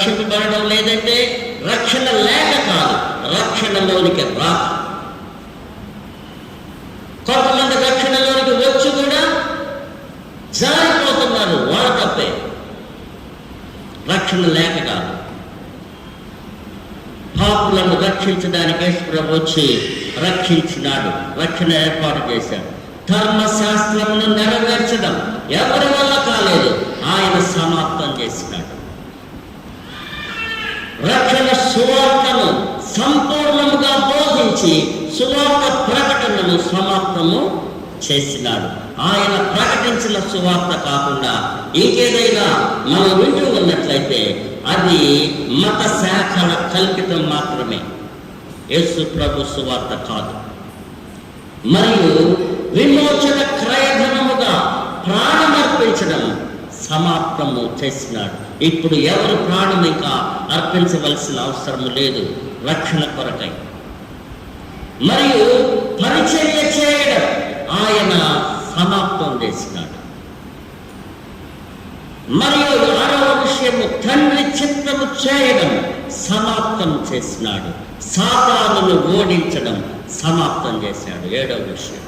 రక్షింపబడడం లేదంటే రక్షణ లేక కాదు, రక్షణలోనికి రా. కొంతమంది రక్షణలోనికి వచ్చి కూడా జారిపోతున్నారు, వాళ్ళ తప్పే, రక్షణ లేక కాదు. పాపులను రక్షించడానికి యేసుప్రభు వచ్చి రక్షించినాడు, రక్షణ ఏర్పాటు చేశాడు. ధర్మశాస్త్రమును నెరవేర్చడం ఎవరి వల్ల కాలేదు, ఆయన సమాప్తం చేసినాడు. రక్షణ సువార్తను సంపూర్ణముగా బోధించి సువార్త ప్రకటనను సమాప్తము చేసినాడు. ఆయన ప్రకటించిన సువార్త కాకుండా ఇంకేదైనా మనం వింటూ ఉన్నట్లయితే అది మత శాఖల కల్పితం మాత్రమే, యేసు ప్రభు సువార్త కాదు. మరియు విమోచన క్రయధనముగా ప్రాణమర్పించడం సమాప్తము చేసినాడు. ఇప్పుడు ఎవరు ప్రాణం ఇంకా అర్పించవలసిన అవసరం లేదు రక్షణ కొరకై. మరియు పరిచర్య చేయడం ఆయన సమాప్తం చేసినాడు. మరియు 6వ విషయము తండ్రి చిత్తము చేయడం సమాప్తం చేసినాడు. సాతానును ఓడించడం సమాప్తం చేశాడు. 7వ విషయం